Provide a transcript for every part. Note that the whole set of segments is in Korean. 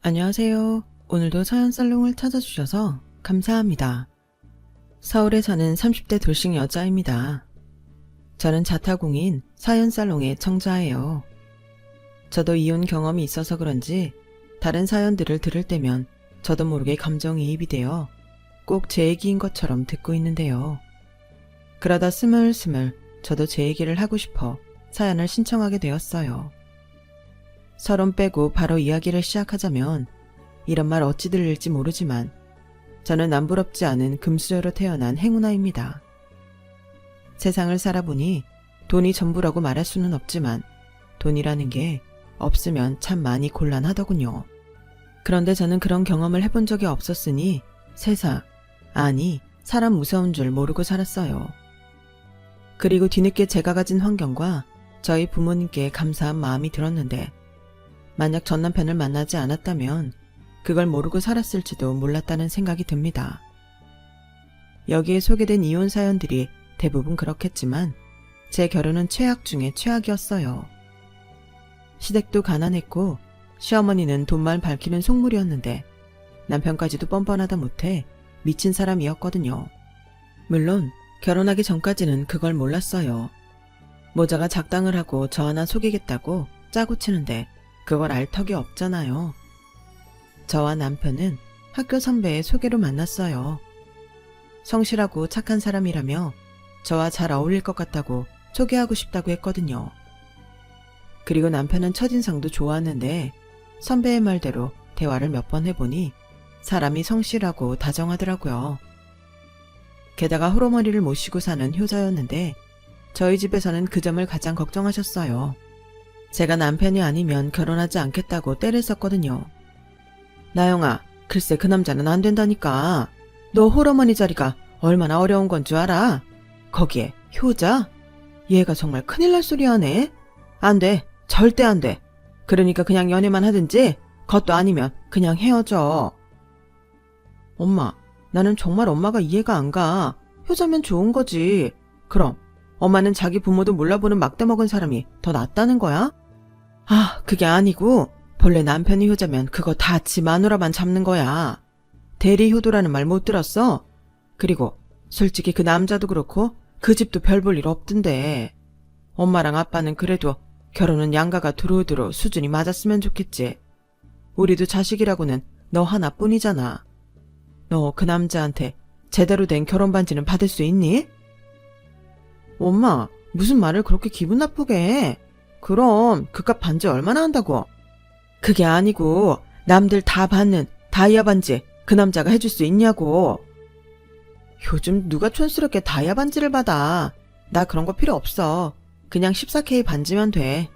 안녕하세요. 오늘도 사연살롱을 찾아주셔서 감사합니다. 서울에 사는 30대 돌싱 여자입니다. 저는 자타공인 사연살롱의 청자예요. 저도 이혼 경험이 있어서 그런지 다른 사연들을 들을 때면 저도 모르게 감정이입이 되어 꼭 제 얘기인 것처럼 듣고 있는데요. 그러다 스물스물 저도 제 얘기를 하고 싶어 사연을 신청하게 되었어요. 서론 빼고 바로 이야기를 시작하자면 이런 말 어찌 들릴지 모르지만 저는 남부럽지 않은 금수저로 태어난 행운아입니다. 세상을 살아보니 돈이 전부라고 말할 수는 없지만 돈이라는 게 없으면 참 많이 곤란하더군요. 그런데 저는 그런 경험을 해본 적이 없었으니 세상, 아니 사람 무서운 줄 모르고 살았어요. 그리고 뒤늦게 제가 가진 환경과 저희 부모님께 감사한 마음이 들었는데 만약 전 남편을 만나지 않았다면 그걸 모르고 살았을지도 몰랐다는 생각이 듭니다. 여기에 소개된 이혼 사연들이 대부분 그렇겠지만 제 결혼은 최악 중에 최악이었어요. 시댁도 가난했고 시어머니는 돈만 밝히는 속물이었는데 남편까지도 뻔뻔하다 못해 미친 사람이었거든요. 물론 결혼하기 전까지는 그걸 몰랐어요. 모자가 작당을 하고 저 하나 속이겠다고 짜고 치는데 그걸 알 턱이 없잖아요. 저와 남편은 학교 선배의 소개로 만났어요. 성실하고 착한 사람이라며 저와 잘 어울릴 것 같다고 소개하고 싶다고 했거든요. 그리고 남편은 첫인상도 좋았는데 선배의 말대로 대화를 몇 번 해보니 사람이 성실하고 다정하더라고요. 게다가 호러머니를 모시고 사는 효자였는데 저희 집에서는 그 점을 가장 걱정하셨어요. 제가 남편이 아니면 결혼하지 않겠다고 떼를 썼거든요. 나영아, 글쎄 그 남자는 안 된다니까. 너 홀어머니 자리가 얼마나 어려운 건 줄 알아? 거기에 효자? 얘가 정말 큰일 날 소리 하네. 안 돼. 절대 안 돼. 그러니까 그냥 연애만 하든지 그것도 아니면 그냥 헤어져. 엄마, 나는 정말 엄마가 이해가 안 가. 효자면 좋은 거지. 그럼 엄마는 자기 부모도 몰라보는 막대 먹은 사람이 더 낫다는 거야? 아, 그게 아니고 본래 남편이 효자면 그거 다 지 마누라만 잡는 거야. 대리 효도라는 말 못 들었어? 그리고 솔직히 그 남자도 그렇고 그 집도 별 볼 일 없던데. 엄마랑 아빠는 그래도 결혼은 양가가 두루두루 수준이 맞았으면 좋겠지. 우리도 자식이라고는 너 하나뿐이잖아. 너 그 남자한테 제대로 된 결혼 반지는 받을 수 있니? 엄마, 무슨 말을 그렇게 기분 나쁘게 해? 그럼 그깟 반지 얼마나 한다고? 그게 아니고 남들 다 받는 다이아 반지 그 남자가 해줄 수 있냐고. 요즘 누가 촌스럽게 다이아 반지를 받아. 나 그런 거 필요 없어. 그냥 14K 반지면 돼.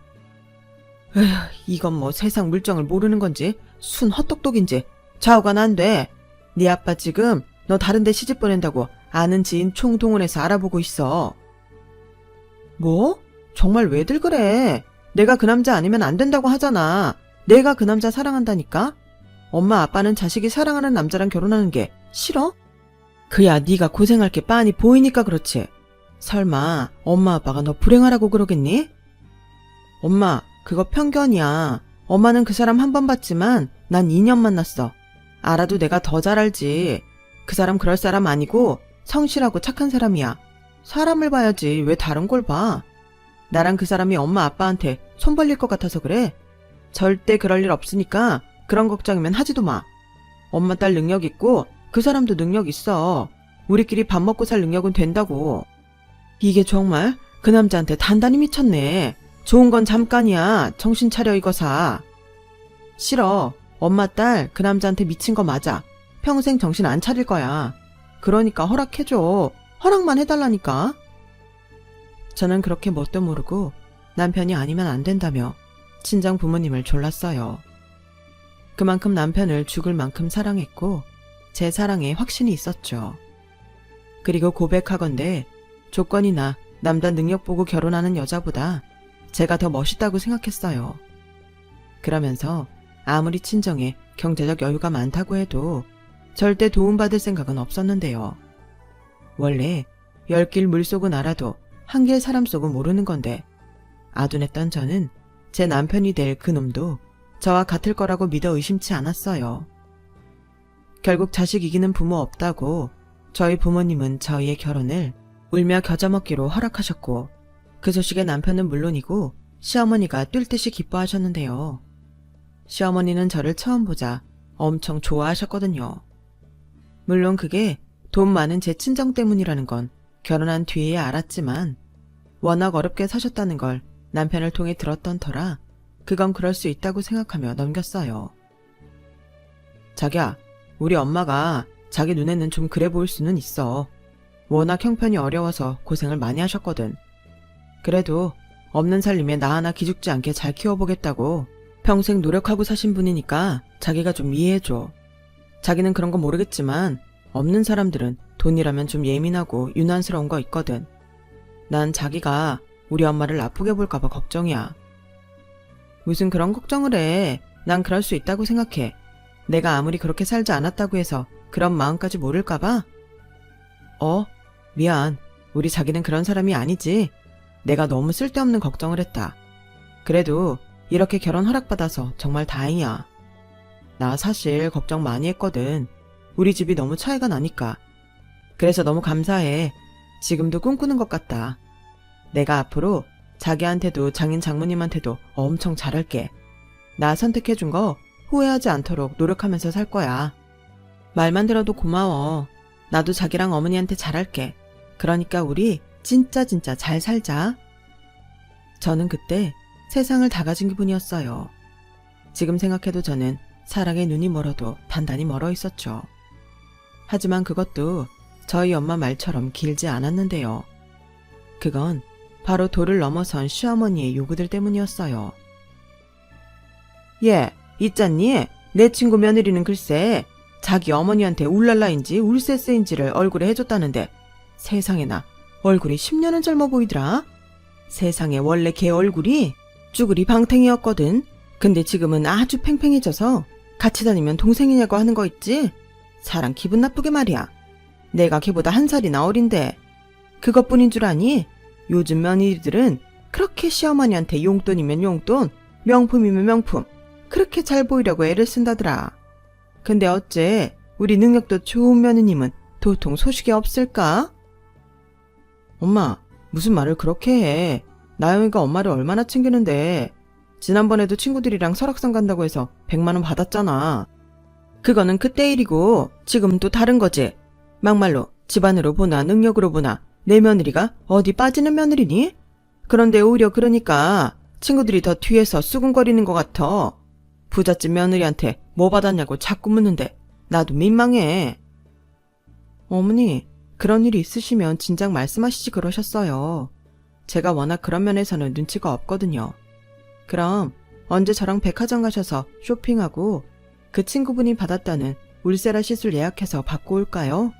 에휴, 이건 뭐 세상 물정을 모르는 건지 순 헛똑똑인지 좌우가 안 돼. 네 아빠 지금 너 다른 데 시집 보낸다고 아는 지인 총동원해서 알아보고 있어. 뭐? 정말 왜들 그래? 내가 그 남자 아니면 안 된다고 하잖아. 내가 그 남자 사랑한다니까? 엄마 아빠는 자식이 사랑하는 남자랑 결혼하는 게 싫어? 그야 네가 고생할 게 빤히 보이니까 그렇지. 설마 엄마 아빠가 너 불행하라고 그러겠니? 엄마, 그거 편견이야. 엄마는 그 사람 한 번 봤지만 난 2년 만났어. 알아도 내가 더 잘 알지. 그 사람 그럴 사람 아니고 성실하고 착한 사람이야. 사람을 봐야지 왜 다른 걸 봐. 나랑 그 사람이 엄마 아빠한테 손 벌릴 것 같아서 그래. 절대 그럴 일 없으니까 그런 걱정이면 하지도 마. 엄마 딸 능력 있고 그 사람도 능력 있어. 우리끼리 밥 먹고 살 능력은 된다고. 이게 정말 그 남자한테 단단히 미쳤네. 좋은 건 잠깐이야. 정신 차려 이거사. 싫어. 엄마 딸 그 남자한테 미친 거 맞아. 평생 정신 안 차릴 거야. 그러니까 허락해줘. 허락만 해달라니까. 저는 그렇게 뭣도 모르고 남편이 아니면 안 된다며 친정 부모님을 졸랐어요. 그만큼 남편을 죽을 만큼 사랑했고 제 사랑에 확신이 있었죠. 그리고 고백하건대 조건이나 남자 능력 보고 결혼하는 여자보다 제가 더 멋있다고 생각했어요. 그러면서 아무리 친정에 경제적 여유가 많다고 해도 절대 도움받을 생각은 없었는데요. 원래 열 길 물속은 알아도 한 길 사람 속은 모르는 건데 아둔했던 저는 제 남편이 될 그 놈도 저와 같을 거라고 믿어 의심치 않았어요. 결국 자식 이기는 부모 없다고 저희 부모님은 저희의 결혼을 울며 겨자 먹기로 허락하셨고, 그 소식에 남편은 물론이고 시어머니가 뛸 듯이 기뻐하셨는데요. 시어머니는 저를 처음 보자 엄청 좋아하셨거든요. 물론 그게 돈 많은 제 친정 때문이라는 건 결혼한 뒤에야 알았지만, 워낙 어렵게 사셨다는 걸 남편을 통해 들었던 터라 그건 그럴 수 있다고 생각하며 넘겼어요. 자기야, 우리 엄마가 자기 눈에는 좀 그래 보일 수는 있어. 워낙 형편이 어려워서 고생을 많이 하셨거든. 그래도 없는 살림에 나 하나 기죽지 않게 잘 키워보겠다고 평생 노력하고 사신 분이니까 자기가 좀 이해해줘. 자기는 그런 거 모르겠지만 없는 사람들은 돈이라면 좀 예민하고 유난스러운 거 있거든. 난 자기가 우리 엄마를 나쁘게 볼까봐 걱정이야. 무슨 그런 걱정을 해. 난 그럴 수 있다고 생각해. 내가 아무리 그렇게 살지 않았다고 해서 그런 마음까지 모를까봐? 미안. 우리 자기는 그런 사람이 아니지. 내가 너무 쓸데없는 걱정을 했다. 그래도 이렇게 결혼 허락받아서 정말 다행이야. 나 사실 걱정 많이 했거든. 우리 집이 너무 차이가 나니까. 그래서 너무 감사해. 지금도 꿈꾸는 것 같다. 내가 앞으로 자기한테도 장인 장모님한테도 엄청 잘할게. 나 선택해준 거 후회하지 않도록 노력하면서 살 거야. 말만 들어도 고마워. 나도 자기랑 어머니한테 잘할게. 그러니까 우리 진짜 잘 살자. 저는 그때 세상을 다 가진 기분이었어요. 지금 생각해도 저는 사랑에 눈이 멀어도 단단히 멀어 있었죠. 하지만 그것도 저희 엄마 말처럼 길지 않았는데요. 그건 바로 도를 넘어선 시어머니의 요구들 때문이었어요. 예, 있잖니? 내 친구 며느리는 글쎄 자기 어머니한테 울랄라인지 울세스인지를 얼굴에 해줬다는데 세상에나 얼굴이 10년은 젊어 보이더라. 세상에 원래 걔 얼굴이 쭈구리 방탱이었거든. 근데 지금은 아주 팽팽해져서 같이 다니면 동생이냐고 하는 거 있지? 사람 기분 나쁘게 말이야. 내가 걔보다 한 살이나 어린데 그것뿐인 줄 아니? 요즘 며느리들은 그렇게 시어머니한테 용돈이면 용돈, 명품이면 명품 그렇게 잘 보이려고 애를 쓴다더라. 근데 어째 우리 능력도 좋은 며느님은 도통 소식이 없을까? 엄마, 무슨 말을 그렇게 해. 나영이가 엄마를 얼마나 챙기는데. 지난번에도 친구들이랑 설악산 간다고 해서 100만 원 받았잖아. 그거는 그때 일이고 지금은 또 다른 거지. 막말로 집안으로 보나 능력으로 보나 내 며느리가 어디 빠지는 며느리니? 그런데 오히려 그러니까 친구들이 더 뒤에서 수군거리는 것 같아. 부잣집 며느리한테 뭐 받았냐고 자꾸 묻는데 나도 민망해. 어머니, 그런 일이 있으시면 진작 말씀하시지 그러셨어요. 제가 워낙 그런 면에서는 눈치가 없거든요. 그럼 언제 저랑 백화점 가셔서 쇼핑하고 그 친구분이 받았다는 울세라 시술 예약해서 받고 올까요?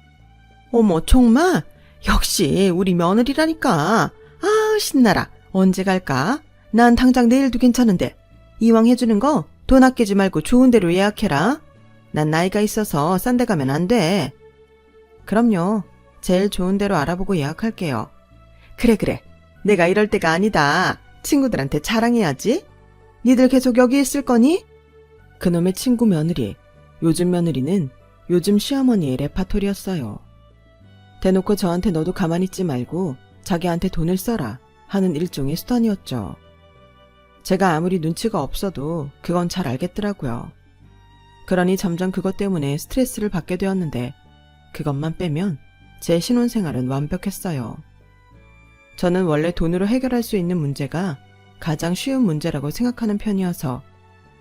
어머, 정말? 역시 우리 며느리라니까. 아, 신나라. 언제 갈까? 난 당장 내일도 괜찮은데. 이왕 해주는 거 돈 아끼지 말고 좋은 데로 예약해라. 난 나이가 있어서 싼 데 가면 안 돼. 그럼요. 제일 좋은 데로 알아보고 예약할게요. 그래. 내가 이럴 때가 아니다. 친구들한테 자랑해야지. 니들 계속 여기 있을 거니? 그놈의 친구 며느리, 요즘 며느리는 요즘 시어머니의 레파토리였어요. 대놓고 저한테 너도 가만히 있지 말고 자기한테 돈을 써라 하는 일종의 수단이었죠. 제가 아무리 눈치가 없어도 그건 잘 알겠더라고요. 그러니 점점 그것 때문에 스트레스를 받게 되었는데 그것만 빼면 제 신혼생활은 완벽했어요. 저는 원래 돈으로 해결할 수 있는 문제가 가장 쉬운 문제라고 생각하는 편이어서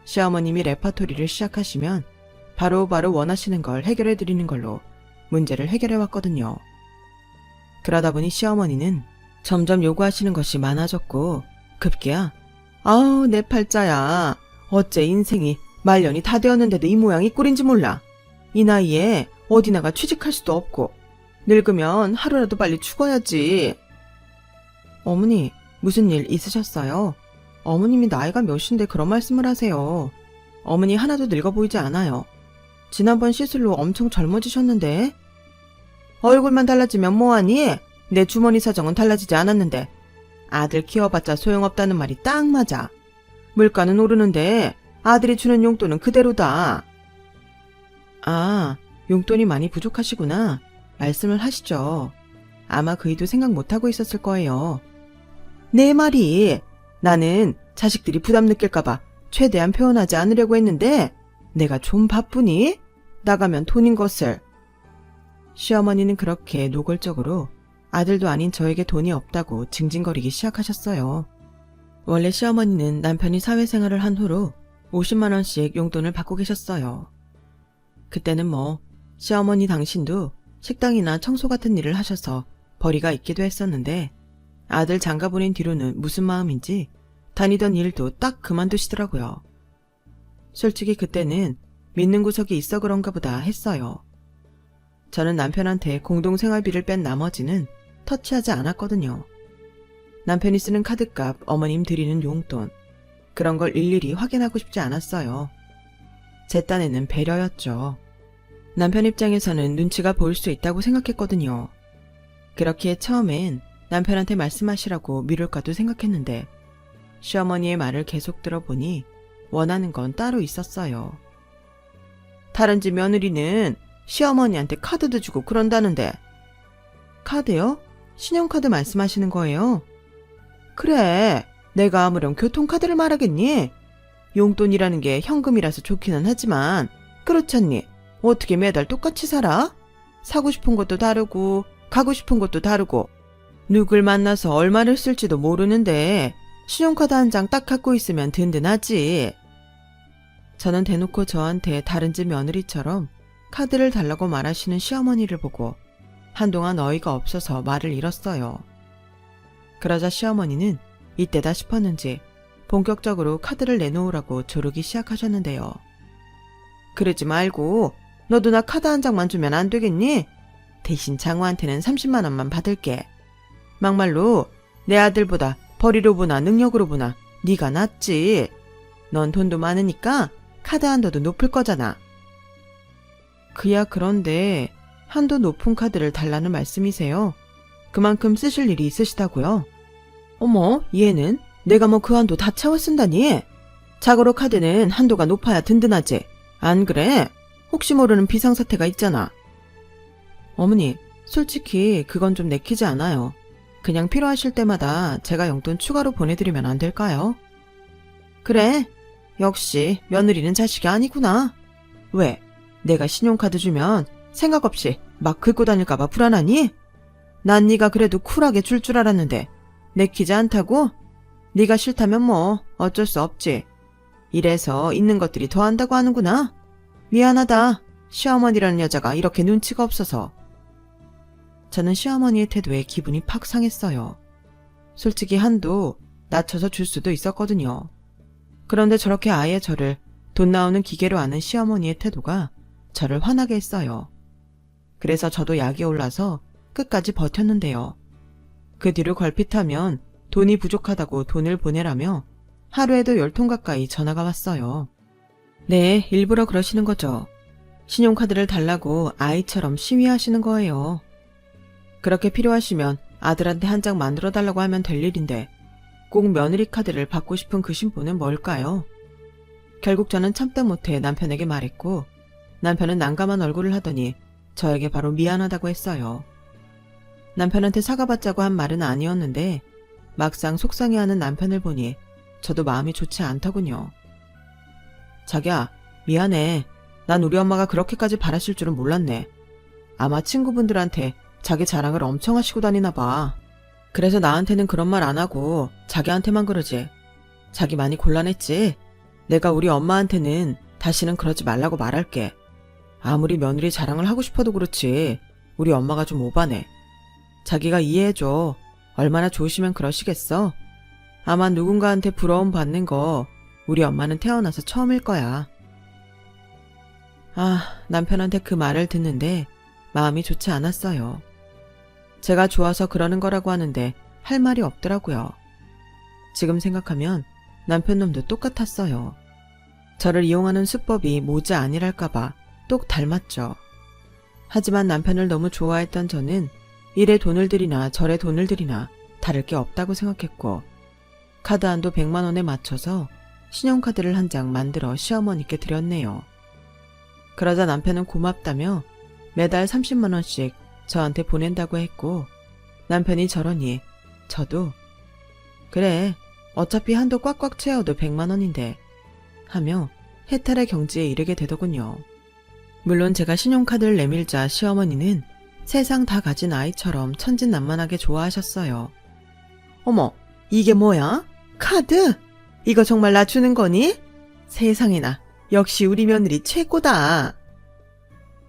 시어머님이 레파토리를 시작하시면 바로바로 원하시는 걸 해결해 드리는 걸로 문제를 해결해 왔거든요. 그러다 보니 시어머니는 점점 요구하시는 것이 많아졌고 급기야 아우 내 팔자야. 어째 인생이 말년이 다 되었는데도 이 모양이 꼴인지 몰라. 이 나이에 어디 나가 취직할 수도 없고 늙으면 하루라도 빨리 죽어야지. 어머니, 무슨 일 있으셨어요? 어머님이 나이가 몇인데 그런 말씀을 하세요. 어머니 하나도 늙어 보이지 않아요. 지난번 시술로 엄청 젊어지셨는데. 얼굴만 달라지면 뭐하니? 내 주머니 사정은 달라지지 않았는데. 아들 키워봤자 소용없다는 말이 딱 맞아. 물가는 오르는데 아들이 주는 용돈은 그대로다. 아, 용돈이 많이 부족하시구나. 말씀을 하시죠. 아마 그이도 생각 못하고 있었을 거예요. 내 말이 나는 자식들이 부담 느낄까봐 최대한 표현하지 않으려고 했는데 내가 좀 바쁘니 나가면 돈인 것을. 시어머니는 그렇게 노골적으로 아들도 아닌 저에게 돈이 없다고 징징거리기 시작하셨어요. 원래 시어머니는 남편이 사회생활을 한 후로 50만 원씩 용돈을 받고 계셨어요. 그때는 뭐 시어머니 당신도 식당이나 청소 같은 일을 하셔서 벌이가 있기도 했었는데 아들 장가 보낸 뒤로는 무슨 마음인지 다니던 일도 딱 그만두시더라고요. 솔직히 그때는 믿는 구석이 있어 그런가 보다 했어요. 저는 남편한테 공동생활비를 뺀 나머지는 터치하지 않았거든요. 남편이 쓰는 카드값, 어머님 드리는 용돈, 그런 걸 일일이 확인하고 싶지 않았어요. 제 딴에는 배려였죠. 남편 입장에서는 눈치가 보일 수 있다고 생각했거든요. 그렇기에 처음엔 남편한테 말씀하시라고 미룰까도 생각했는데 시어머니의 말을 계속 들어보니 원하는 건 따로 있었어요. 다른 집 며느리는 시어머니한테 카드도 주고 그런다는데. 카드요? 신용카드 말씀하시는 거예요? 그래, 내가 아무렴 교통카드를 말하겠니? 용돈이라는 게 현금이라서 좋기는 하지만 그렇잖니? 어떻게 매달 똑같이 살아? 사고 싶은 것도 다르고 가고 싶은 것도 다르고 누굴 만나서 얼마를 쓸지도 모르는데 신용카드 한 장 딱 갖고 있으면 든든하지. 저는 대놓고 저한테 다른 집 며느리처럼 카드를 달라고 말하시는 시어머니를 보고 한동안 어이가 없어서 말을 잃었어요. 그러자 시어머니는 이때다 싶었는지 본격적으로 카드를 내놓으라고 조르기 시작하셨는데요. 그러지 말고 너도 나 카드 한 장만 주면 안 되겠니? 대신 장우한테는 30만 원만 받을게. 막말로 내 아들보다 벌이로 보나 능력으로 보나 네가 낫지. 넌 돈도 많으니까 카드 한도도 높을 거잖아. 그야 그런데 한도 높은 카드를 달라는 말씀이세요? 그만큼 쓰실 일이 있으시다고요? 어머, 얘는 내가 뭐 그 한도 다 채워 쓴다니? 자고로 카드는 한도가 높아야 든든하지. 안 그래? 혹시 모르는 비상사태가 있잖아. 어머니, 솔직히 그건 좀 내키지 않아요. 그냥 필요하실 때마다 제가 용돈 추가로 보내드리면 안 될까요? 그래, 역시 며느리는 자식이 아니구나. 왜? 내가 신용카드 주면 생각 없이 막 긁고 다닐까봐 불안하니? 난 네가 그래도 쿨하게 줄 줄 알았는데 내키지 않다고? 네가 싫다면 뭐 어쩔 수 없지. 이래서 있는 것들이 더한다고 하는구나. 미안하다. 시어머니라는 여자가 이렇게 눈치가 없어서. 저는 시어머니의 태도에 기분이 팍 상했어요. 솔직히 한도 낮춰서 줄 수도 있었거든요. 그런데 저렇게 아예 저를 돈 나오는 기계로 아는 시어머니의 태도가 저를 화나게 했어요. 그래서 저도 약이 올라서 끝까지 버텼는데요. 그 뒤로 걸핏하면 돈이 부족하다고 돈을 보내라며 하루에도 10통 가까이 전화가 왔어요. 네, 일부러 그러시는 거죠. 신용카드를 달라고 아이처럼 시위하시는 거예요. 그렇게 필요하시면 아들한테 한 장 만들어 달라고 하면 될 일인데 꼭 며느리 카드를 받고 싶은 그 심보는 뭘까요? 결국 저는 참다 못해 남편에게 말했고 남편은 난감한 얼굴을 하더니 저에게 바로 미안하다고 했어요. 남편한테 사과받자고 한 말은 아니었는데 막상 속상해하는 남편을 보니 저도 마음이 좋지 않더군요. 자기야, 미안해. 난 우리 엄마가 그렇게까지 바라실 줄은 몰랐네. 아마 친구분들한테 자기 자랑을 엄청 하시고 다니나 봐. 그래서 나한테는 그런 말 안 하고 자기한테만 그러지. 자기 많이 곤란했지? 내가 우리 엄마한테는 다시는 그러지 말라고 말할게. 아무리 며느리 자랑을 하고 싶어도 그렇지 우리 엄마가 좀 오바네. 자기가 이해해줘. 얼마나 좋으시면 그러시겠어? 아마 누군가한테 부러움 받는 거 우리 엄마는 태어나서 처음일 거야. 아, 남편한테 그 말을 듣는데 마음이 좋지 않았어요. 제가 좋아서 그러는 거라고 하는데 할 말이 없더라고요. 지금 생각하면 남편 놈도 똑같았어요. 저를 이용하는 수법이 모자 아니랄까봐 똑 닮았죠. 하지만 남편을 너무 좋아했던 저는 일에 돈을 들이나 절에 돈을 들이나 다를 게 없다고 생각했고 카드 한도 100만 원에 맞춰서 신용카드를 한 장 만들어 시어머니께 드렸네요. 그러자 남편은 고맙다며 매달 30만 원씩 저한테 보낸다고 했고, 남편이 저러니 저도 그래, 어차피 한도 꽉꽉 채워도 100만 원인데 하며 해탈의 경지에 이르게 되더군요. 물론 제가 신용카드를 내밀자 시어머니는 세상 다 가진 아이처럼 천진난만하게 좋아하셨어요. 어머, 이게 뭐야? 카드? 이거 정말 나 주는 거니? 세상에나, 역시 우리 며느리 최고다.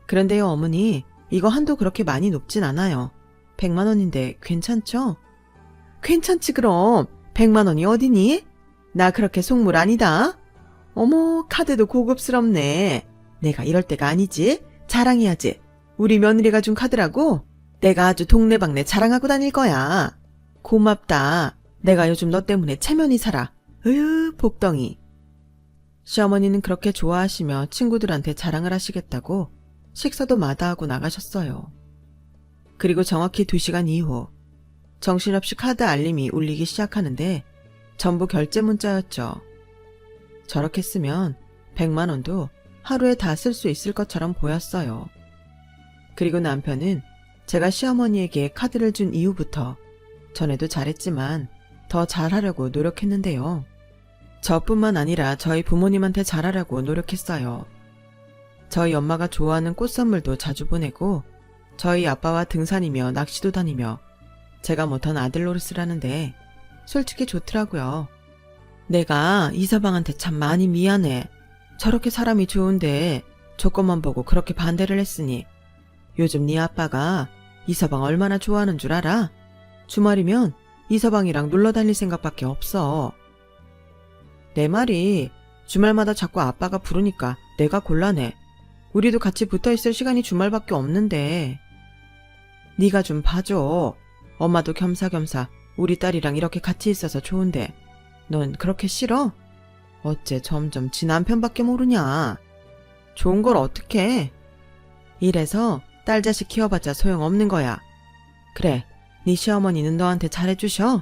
그런데요, 어머니, 이거 한도 그렇게 많이 높진 않아요. 100만 원인데 괜찮죠? 괜찮지 그럼. 100만 원이 어디니? 나 그렇게 속물 아니다. 어머, 카드도 고급스럽네. 내가 이럴 때가 아니지. 자랑해야지. 우리 며느리가 준 카드라고? 내가 아주 동네방네 자랑하고 다닐 거야. 고맙다. 내가 요즘 너 때문에 체면이 살아. 복덩이. 시어머니는 그렇게 좋아하시며 친구들한테 자랑을 하시겠다고 식사도 마다하고 나가셨어요. 그리고 정확히 2시간 이후 정신없이 카드 알림이 울리기 시작하는데 전부 결제 문자였죠. 저렇게 쓰면 100만 원도 하루에 다 쓸 수 있을 것처럼 보였어요. 그리고 남편은 제가 시어머니에게 카드를 준 이후부터 전에도 잘했지만 더 잘하려고 노력했는데요. 저뿐만 아니라 저희 부모님한테 잘하려고 노력했어요. 저희 엄마가 좋아하는 꽃 선물도 자주 보내고 저희 아빠와 등산이며 낚시도 다니며 제가 못한 아들 노릇을 하는데 솔직히 좋더라고요. 내가 이서방한테 참 많이 미안해. 저렇게 사람이 좋은데 조건만 보고 그렇게 반대를 했으니 요즘 네 아빠가 이서방 얼마나 좋아하는 줄 알아? 주말이면 이서방이랑 놀러 다닐 생각밖에 없어. 내 말이 주말마다 자꾸 아빠가 부르니까 내가 곤란해. 우리도 같이 붙어있을 시간이 주말밖에 없는데. 네가 좀 봐줘. 엄마도 겸사겸사 우리 딸이랑 이렇게 같이 있어서 좋은데 넌 그렇게 싫어? 어째 점점 지 남편밖에 모르냐. 좋은 걸 어떡해. 이래서 딸 자식 키워봤자 소용없는 거야. 그래, 네 시어머니는 너한테 잘해주셔.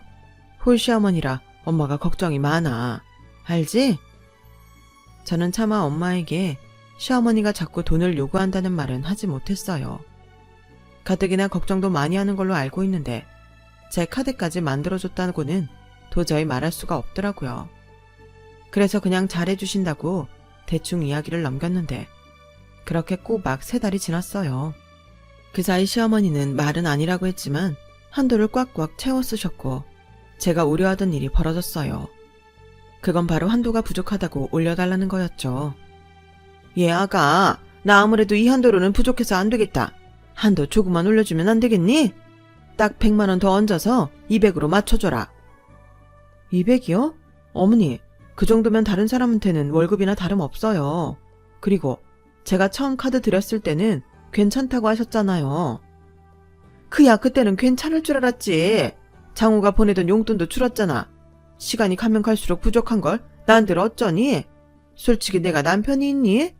홀 시어머니라 엄마가 걱정이 많아. 알지? 저는 차마 엄마에게 시어머니가 자꾸 돈을 요구한다는 말은 하지 못했어요. 가뜩이나 걱정도 많이 하는 걸로 알고 있는데 제 카드까지 만들어줬다고는 도저히 말할 수가 없더라고요. 그래서 그냥 잘해주신다고 대충 이야기를 넘겼는데 그렇게 꼬박 3달이 지났어요. 그 사이 시어머니는 말은 아니라고 했지만 한도를 꽉꽉 채워 쓰셨고 제가 우려하던 일이 벌어졌어요. 그건 바로 한도가 부족하다고 올려달라는 거였죠. 예, 아가, 나 아무래도 이 한도로는 부족해서 안 되겠다. 한도 조금만 올려주면 안 되겠니? 딱 100만 원 더 얹어서 200으로 맞춰줘라. 200이요? 어머니, 그 정도면 다른 사람한테는 월급이나 다름없어요. 그리고 제가 처음 카드 드렸을 때는 괜찮다고 하셨잖아요. 그야 그때는 괜찮을 줄 알았지. 장우가 보내던 용돈도 줄었잖아. 시간이 가면 갈수록 부족한 걸 나한들 어쩌니? 솔직히 내가 남편이 있니?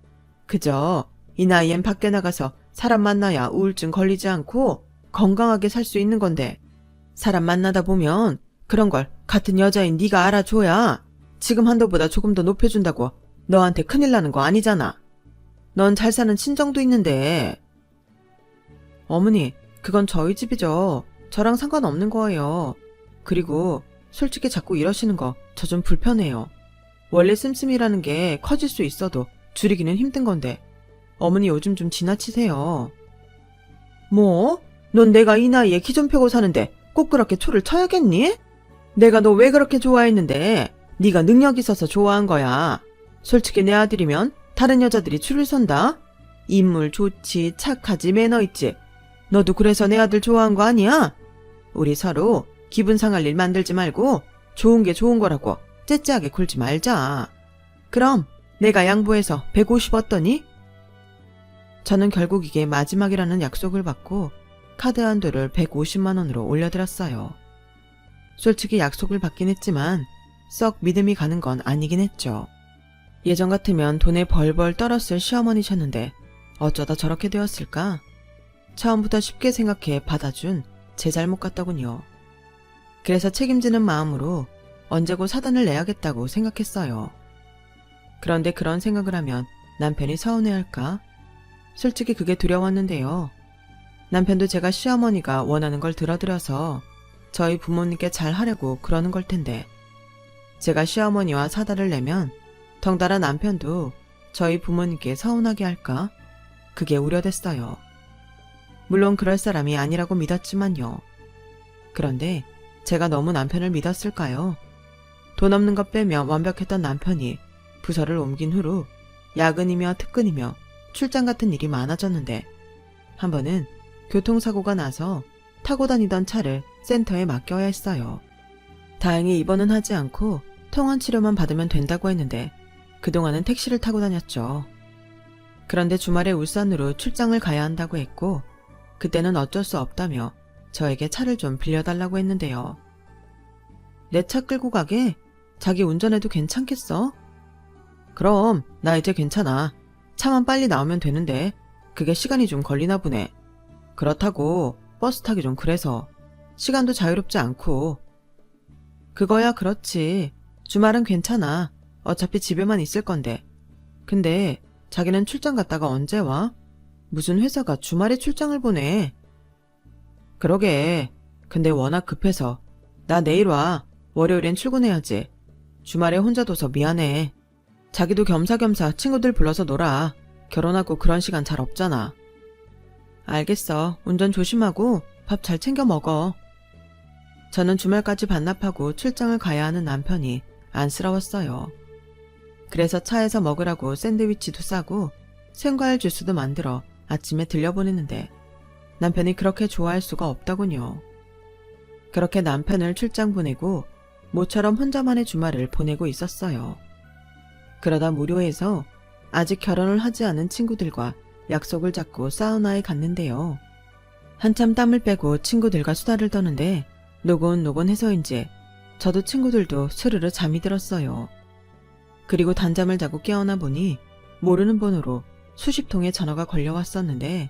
그저 이 나이엔 밖에 나가서 사람 만나야 우울증 걸리지 않고 건강하게 살 수 있는 건데 사람 만나다 보면 그런 걸 같은 여자인 네가 알아줘야 지금 한도보다 조금 더 높여준다고 너한테 큰일 나는 거 아니잖아. 넌 잘 사는 친정도 있는데. 어머니, 그건 저희 집이죠. 저랑 상관없는 거예요. 그리고 솔직히 자꾸 이러시는 거 저 좀 불편해요. 원래 씀씀이라는 게 커질 수 있어도 줄이기는 힘든 건데 어머니 요즘 좀 지나치세요. 뭐? 넌 내가 이 나이에 키 좀 펴고 사는데 꼭 그렇게 초를 쳐야겠니? 내가 너 왜 그렇게 좋아했는데 네가 능력 있어서 좋아한 거야. 솔직히 내 아들이면 다른 여자들이 줄을 선다. 인물 좋지, 착하지, 매너 있지. 너도 그래서 내 아들 좋아한 거 아니야? 우리 서로 기분 상할 일 만들지 말고 좋은 게 좋은 거라고 째째하게 굴지 말자. 그럼 내가 양보해서 150 얻더니? 저는 결국 이게 마지막이라는 약속을 받고 카드 한도를 150만 원으로 올려드렸어요. 솔직히 약속을 받긴 했지만 썩 믿음이 가는 건 아니긴 했죠. 예전 같으면 돈에 벌벌 떨었을 시어머니셨는데 어쩌다 저렇게 되었을까? 처음부터 쉽게 생각해 받아준 제 잘못 같더군요. 그래서 책임지는 마음으로 언제고 사단을 내야겠다고 생각했어요. 그런데 그런 생각을 하면 남편이 서운해할까? 솔직히 그게 두려웠는데요. 남편도 제가 시어머니가 원하는 걸 들어드려서 저희 부모님께 잘 하려고 그러는 걸 텐데, 제가 시어머니와 사달을 내면 덩달아 남편도 저희 부모님께 서운하게 할까? 그게 우려됐어요. 물론 그럴 사람이 아니라고 믿었지만요. 그런데 제가 너무 남편을 믿었을까요? 돈 없는 것 빼며 완벽했던 남편이 부서를 옮긴 후로 야근이며 특근이며 출장 같은 일이 많아졌는데, 한 번은 교통사고가 나서 타고 다니던 차를 센터에 맡겨야 했어요. 다행히 입원은 하지 않고 통원 치료만 받으면 된다고 했는데 그동안은 택시를 타고 다녔죠. 그런데 주말에 울산으로 출장을 가야 한다고 했고, 그때는 어쩔 수 없다며 저에게 차를 좀 빌려달라고 했는데요. 내 차 끌고 가게? 자기 운전해도 괜찮겠어? 그럼 나 이제 괜찮아. 차만 빨리 나오면 되는데 그게 시간이 좀 걸리나 보네. 그렇다고 버스 타기 좀 그래서 시간도 자유롭지 않고. 그거야 그렇지. 주말은 괜찮아. 어차피 집에만 있을 건데. 근데 자기는 출장 갔다가 언제 와? 무슨 회사가 주말에 출장을 보내. 그러게. 근데 워낙 급해서. 나 내일 와. 월요일엔 출근해야지. 주말에 혼자 둬서 미안해. 자기도 겸사겸사 친구들 불러서 놀아. 결혼하고 그런 시간 잘 없잖아. 알겠어. 운전 조심하고 밥 잘 챙겨 먹어. 저는 주말까지 반납하고 출장을 가야 하는 남편이 안쓰러웠어요. 그래서 차에서 먹으라고 샌드위치도 싸고 생과일 주스도 만들어 아침에 들려보냈는데 남편이 그렇게 좋아할 수가 없더군요. 그렇게 남편을 출장 보내고 모처럼 혼자만의 주말을 보내고 있었어요. 그러다 무료해서 아직 결혼을 하지 않은 친구들과 약속을 잡고 사우나에 갔는데요. 한참 땀을 빼고 친구들과 수다를 떠는데 노곤노곤해서인지 저도 친구들도 스르르 잠이 들었어요. 그리고 단잠을 자고 깨어나 보니 모르는 번호로 수십 통의 전화가 걸려왔었는데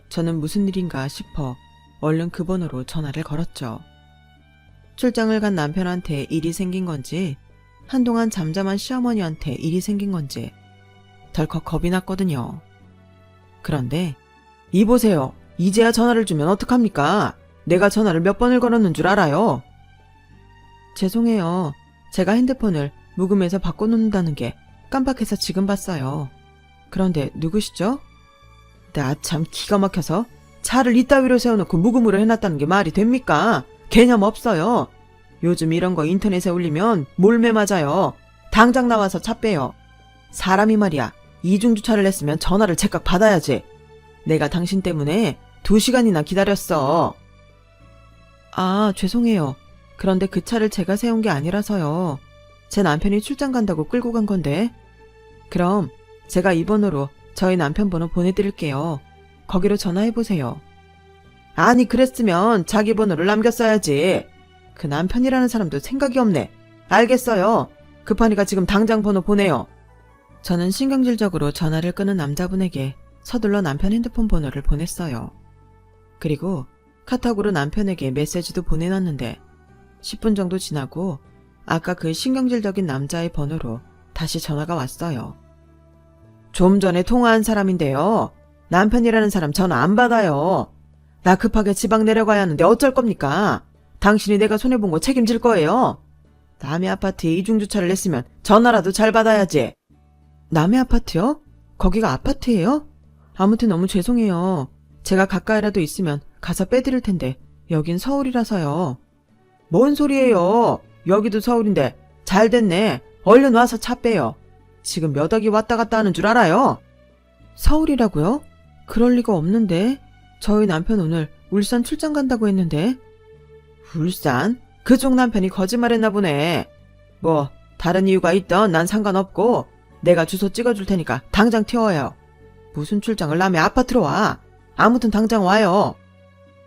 저는 무슨 일인가 싶어 얼른 그 번호로 전화를 걸었죠. 출장을 간 남편한테 일이 생긴 건지 한동안 잠잠한 시어머니한테 일이 생긴 건지 덜컥 겁이 났거든요. 그런데 이보세요. 이제야 전화를 주면 어떡합니까? 내가 전화를 몇 번을 걸었는 줄 알아요? 죄송해요. 제가 핸드폰을 묵음해서 바꿔놓는다는 게 깜빡해서 지금 봤어요. 그런데 누구시죠? 나 참 기가 막혀서 차를 이따위로 세워놓고 묵음으로 해놨다는 게 말이 됩니까? 개념 없어요. 요즘 이런 거 인터넷에 올리면 몰매 맞아요. 당장 나와서 차 빼요. 사람이 말이야. 이중주차를 했으면 전화를 제깍 받아야지. 내가 당신 때문에 2시간이나 기다렸어. 아, 죄송해요. 그런데 그 차를 제가 세운 게 아니라서요. 제 남편이 출장 간다고 끌고 간 건데. 그럼 제가 이 번호로 저희 남편 번호 보내드릴게요. 거기로 전화해보세요. 아니, 그랬으면 자기 번호를 남겼어야지. 그 남편이라는 사람도 생각이 없네. 알겠어요. 급하니까 지금 당장 번호 보내요. 저는 신경질적으로 전화를 끄는 남자분에게 서둘러 남편 핸드폰 번호를 보냈어요. 그리고 카톡으로 남편에게 메시지도 보내놨는데 10분 정도 지나고 아까 그 신경질적인 남자의 번호로 다시 전화가 왔어요. 좀 전에 통화한 사람인데요. 남편이라는 사람 전화 안 받아요. 나 급하게 지방 내려가야 하는데 어쩔 겁니까? 당신이 내가 손해본 거 책임질 거예요. 남의 아파트에 이중주차를 했으면 전화라도 잘 받아야지. 남의 아파트요? 거기가 아파트예요? 아무튼 너무 죄송해요. 제가 가까이라도 있으면 가서 빼드릴 텐데 여긴 서울이라서요. 뭔 소리예요? 여기도 서울인데. 잘 됐네. 얼른 와서 차 빼요. 지금 몇 억이 왔다 갔다 하는 줄 알아요? 서울이라고요? 그럴 리가 없는데. 저희 남편 오늘 울산 출장 간다고 했는데. 울산? 그쪽 남편이 거짓말했나 보네. 뭐 다른 이유가 있던 난 상관없고 내가 주소 찍어줄 테니까 당장 튀어와요. 무슨 출장을 남의 아파트로 와. 아무튼 당장 와요.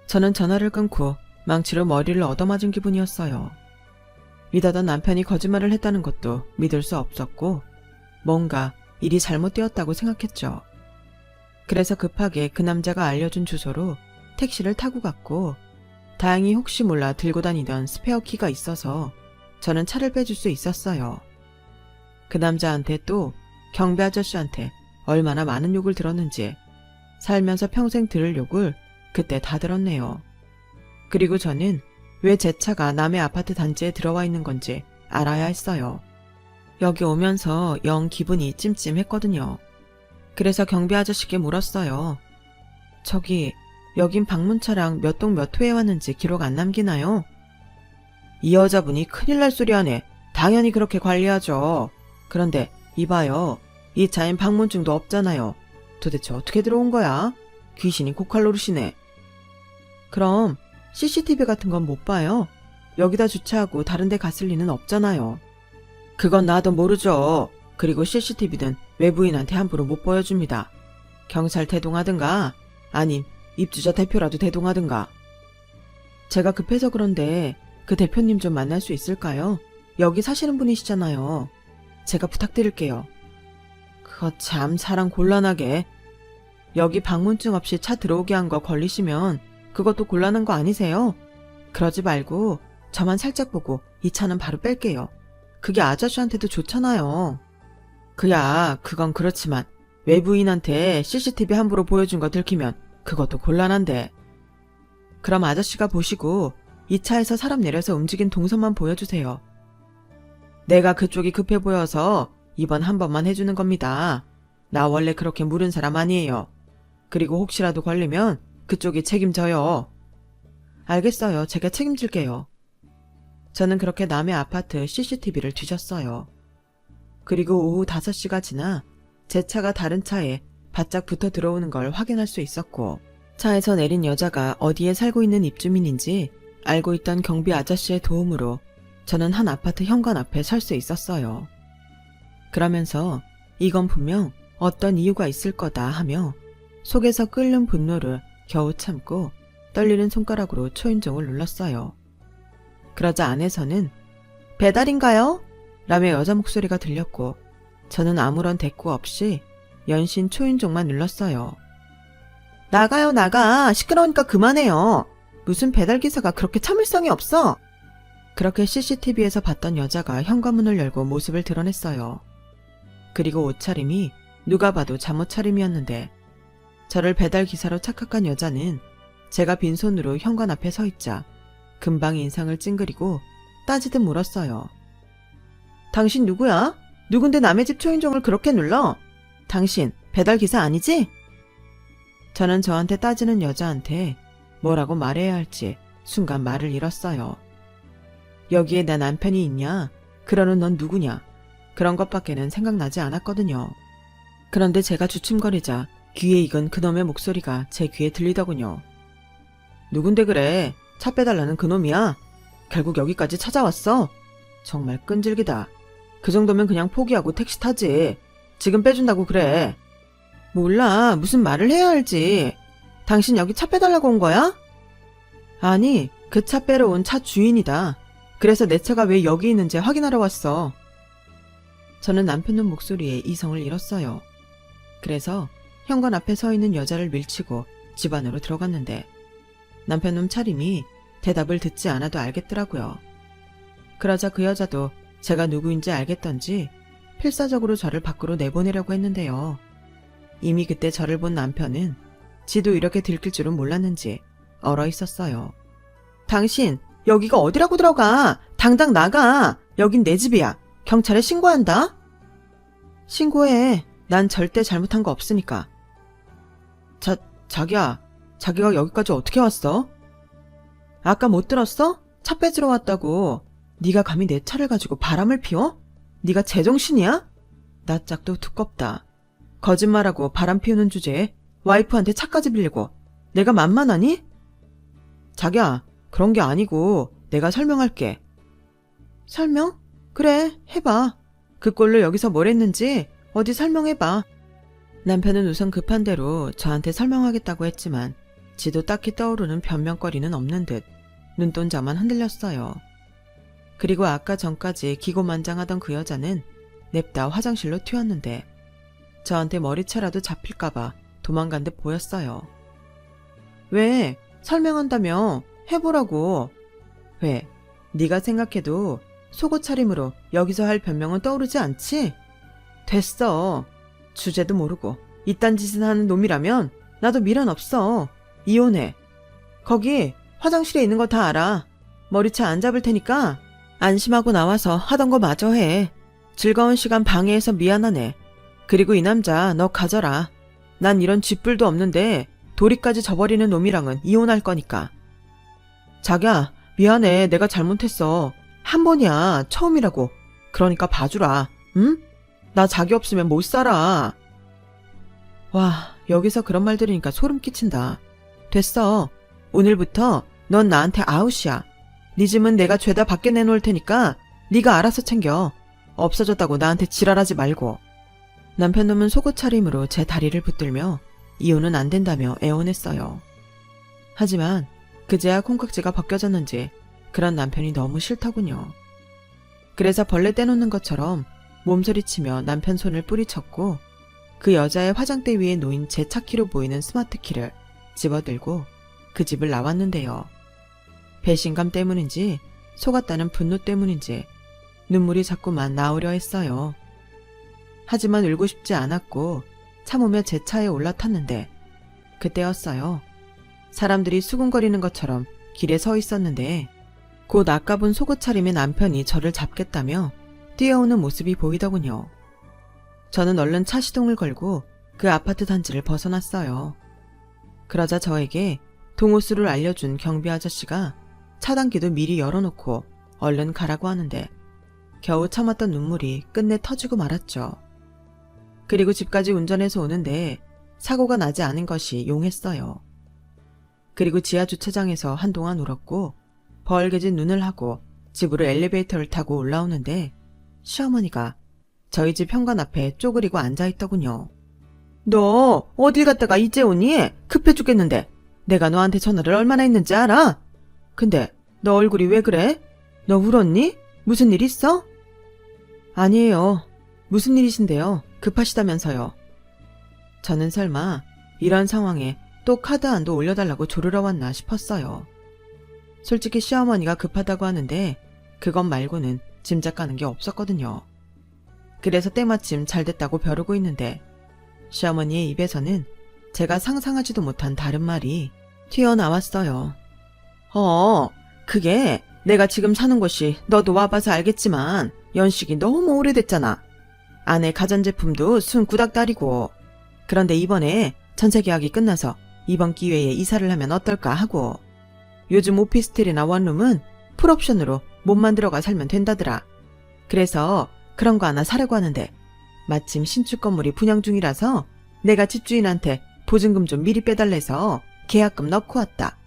저는 전화를 끊고 망치로 머리를 얻어맞은 기분이었어요. 믿었던 남편이 거짓말을 했다는 것도 믿을 수 없었고 뭔가 일이 잘못되었다고 생각했죠. 그래서 급하게 그 남자가 알려준 주소로 택시를 타고 갔고 다행히 혹시 몰라 들고 다니던 스페어 키가 있어서 저는 차를 빼줄 수 있었어요. 그 남자한테 또 경비 아저씨한테 얼마나 많은 욕을 들었는지, 살면서 평생 들을 욕을 그때 다 들었네요. 그리고 저는 왜 제 차가 남의 아파트 단지에 들어와 있는 건지 알아야 했어요. 여기 오면서 영 기분이 찜찜했거든요. 그래서 경비 아저씨께 물었어요. 저기, 여긴 방문차랑 몇 동 몇 호에 왔는지 기록 안 남기나요? 이 여자분이 큰일 날 소리 하네. 당연히 그렇게 관리하죠. 그런데 이봐요. 이 차엔 방문증도 없잖아요. 도대체 어떻게 들어온 거야? 귀신이 고칼 노릇이네. 그럼 CCTV 같은 건 못 봐요? 여기다 주차하고 다른 데 갔을 리는 없잖아요. 그건 나도 모르죠. 그리고 CCTV는 외부인한테 함부로 못 보여줍니다. 경찰 대동하든가 아님 입주자 대표라도 대동하든가. 제가 급해서 그런데 그 대표님 좀 만날 수 있을까요? 여기 사시는 분이시잖아요. 제가 부탁드릴게요. 그거 참 사람 곤란하게. 여기 방문증 없이 차 들어오게 한 거 걸리시면 그것도 곤란한 거 아니세요? 그러지 말고 저만 살짝 보고 이 차는 바로 뺄게요. 그게 아저씨한테도 좋잖아요. 그야 그건 그렇지만 외부인한테 CCTV 함부로 보여준 거 들키면 그것도 곤란한데. 그럼 아저씨가 보시고 이 차에서 사람 내려서 움직인 동선만 보여주세요. 내가 그쪽이 급해 보여서 이번 한 번만 해주는 겁니다. 나 원래 그렇게 무른 사람 아니에요. 그리고 혹시라도 걸리면 그쪽이 책임져요. 알겠어요. 제가 책임질게요. 저는 그렇게 남의 아파트 CCTV를 뒤졌어요. 그리고 오후 5시가 지나 제 차가 다른 차에 바짝 붙어 들어오는 걸 확인할 수 있었고, 차에서 내린 여자가 어디에 살고 있는 입주민인지 알고 있던 경비 아저씨의 도움으로 저는 한 아파트 현관 앞에 설 수 있었어요. 그러면서 이건 분명 어떤 이유가 있을 거다 하며 속에서 끓는 분노를 겨우 참고 떨리는 손가락으로 초인종을 눌렀어요. 그러자 안에서는 배달인가요? 라며 여자 목소리가 들렸고 저는 아무런 대꾸 없이 연신 초인종만 눌렀어요. 나가요 나가. 시끄러우니까 그만해요. 무슨 배달기사가 그렇게 참을성이 없어. 그렇게 CCTV에서 봤던 여자가 현관문을 열고 모습을 드러냈어요. 그리고 옷차림이 누가 봐도 잠옷 차림이었는데 저를 배달기사로 착각한 여자는 제가 빈손으로 현관 앞에 서 있자 금방 인상을 찡그리고 따지듯 물었어요. 당신 누구야? 누군데 남의 집 초인종을 그렇게 눌러? 당신 배달기사 아니지? 저는 저한테 따지는 여자한테 뭐라고 말해야 할지 순간 말을 잃었어요. 여기에 내 남편이 있냐? 그러는 넌 누구냐? 그런 것밖에는 생각나지 않았거든요. 그런데 제가 주춤거리자 귀에 익은 그놈의 목소리가 제 귀에 들리더군요. 누군데 그래? 차 빼달라는 그놈이야? 결국 여기까지 찾아왔어? 정말 끈질기다. 그 정도면 그냥 포기하고 택시 타지. 지금 빼준다고 그래. 몰라. 무슨 말을 해야 할지. 당신 여기 차 빼달라고 온 거야? 아니, 그 차 빼러 온 차 주인이다. 그래서 내 차가 왜 여기 있는지 확인하러 왔어. 저는 남편놈 목소리에 이성을 잃었어요. 그래서 현관 앞에 서 있는 여자를 밀치고 집 안으로 들어갔는데 남편놈 차림이 대답을 듣지 않아도 알겠더라고요. 그러자 그 여자도 제가 누구인지 알겠던지 필사적으로 저를 밖으로 내보내려고 했는데요. 이미 그때 저를 본 남편은 지도 이렇게 들킬 줄은 몰랐는지 얼어 있었어요. 당신 여기가 어디라고 들어가? 당장 나가. 여긴 내 집이야. 경찰에 신고한다. 신고해. 난 절대 잘못한 거 없으니까. 자기야. 자기가 여기까지 어떻게 왔어? 아까 못 들었어? 차 빼주러 왔다고. 네가 감히 내 차를 가지고 바람을 피워? 네가 제정신이야? 낯짝도 두껍다. 거짓말하고 바람 피우는 주제에 와이프한테 차까지 빌리고 내가 만만하니? 자기야, 그런 게 아니고 내가 설명할게. 설명? 그래, 해봐. 그 꼴로 여기서 뭘 했는지 어디 설명해봐. 남편은 우선 급한 대로 저한테 설명하겠다고 했지만 지도 딱히 떠오르는 변명거리는 없는 듯 눈동자만 흔들렸어요. 그리고 아까 전까지 기고만장하던 그 여자는 냅다 화장실로 튀었는데 저한테 머리채라도 잡힐까봐 도망간 듯 보였어요. 왜? 설명한다며. 해보라고. 왜? 네가 생각해도 속옷 차림으로 여기서 할 변명은 떠오르지 않지? 됐어. 주제도 모르고 이딴 짓을 하는 놈이라면 나도 미련 없어. 이혼해. 거기 화장실에 있는 거 다 알아. 머리채 안 잡을 테니까 안심하고 나와서 하던 거 마저 해. 즐거운 시간 방해해서 미안하네. 그리고 이 남자 너 가져라. 난 이런 쥐뿔도 없는데 도리까지 저버리는 놈이랑은 이혼할 거니까. 자기야, 미안해. 내가 잘못했어. 한 번이야. 처음이라고. 그러니까 봐주라. 응? 나 자기 없으면 못 살아. 와, 여기서 그런 말 들으니까 소름 끼친다. 됐어. 오늘부터 넌 나한테 아웃이야. 네 짐은 내가 죄다 밖에 내놓을 테니까 네가 알아서 챙겨. 없어졌다고 나한테 지랄하지 말고. 남편 놈은 속옷 차림으로 제 다리를 붙들며 이혼은 안 된다며 애원했어요. 하지만 그제야 콩깍지가 벗겨졌는지 그런 남편이 너무 싫더군요. 그래서 벌레 떼놓는 것처럼 몸소리치며 남편 손을 뿌리쳤고 그 여자의 화장대 위에 놓인 제 차키로 보이는 스마트키를 집어들고 그 집을 나왔는데요. 배신감 때문인지 속았다는 분노 때문인지 눈물이 자꾸만 나오려 했어요. 하지만 울고 싶지 않았고 참으며 제 차에 올라탔는데 그때였어요. 사람들이 수군거리는 것처럼 길에 서 있었는데 곧 아까 본 속옷 차림의 남편이 저를 잡겠다며 뛰어오는 모습이 보이더군요. 저는 얼른 차 시동을 걸고 그 아파트 단지를 벗어났어요. 그러자 저에게 동호수를 알려준 경비 아저씨가 차단기도 미리 열어놓고 얼른 가라고 하는데 겨우 참았던 눈물이 끝내 터지고 말았죠. 그리고 집까지 운전해서 오는데 사고가 나지 않은 것이 용했어요. 그리고 지하 주차장에서 한동안 울었고 벌게진 눈을 하고 집으로 엘리베이터를 타고 올라오는데 시어머니가 저희 집 현관 앞에 쪼그리고 앉아있더군요. 너 어딜 갔다가 이제 오니? 급해 죽겠는데. 내가 너한테 전화를 얼마나 했는지 알아? 근데 너 얼굴이 왜 그래? 너 울었니? 무슨 일 있어? 아니에요. 무슨 일이신데요? 급하시다면서요. 저는 설마 이런 상황에 또 카드 한도 올려달라고 조르러 왔나 싶었어요. 솔직히 시어머니가 급하다고 하는데 그것 말고는 짐작 가는 게 없었거든요. 그래서 때마침 잘 됐다고 벼르고 있는데 시어머니의 입에서는 제가 상상하지도 못한 다른 말이 튀어나왔어요. 그게 내가 지금 사는 곳이 너도 와봐서 알겠지만 연식이 너무 오래됐잖아. 아내 가전제품도 순 구닥다리고. 그런데 이번에 전세 계약이 끝나서 이번 기회에 이사를 하면 어떨까 하고. 요즘 오피스텔이나 원룸은 풀옵션으로 몸만 들어가 살면 된다더라. 그래서 그런 거 하나 사려고 하는데 마침 신축 건물이 분양 중이라서 내가 집주인한테 보증금 좀 미리 빼달래서 계약금 넣고 왔다.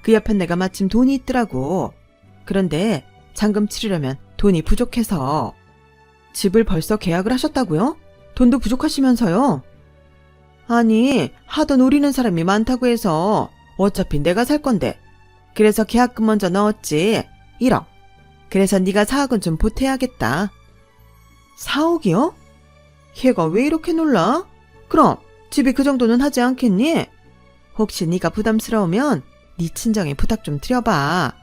그 옆엔 내가 마침 돈이 있더라고. 그런데 잔금 치르려면 돈이 부족해서. 집을 벌써 계약을 하셨다고요? 돈도 부족하시면서요? 아니, 하도 노리는 사람이 많다고 해서 어차피 내가 살 건데. 그래서 계약금 먼저 넣었지. 1억. 그래서 네가 4억은 좀 보태야겠다. 4억이요? 걔가 왜 이렇게 놀라? 그럼 집이 그 정도는 하지 않겠니? 혹시 네가 부담스러우면 네 친정에 부탁 좀 드려봐.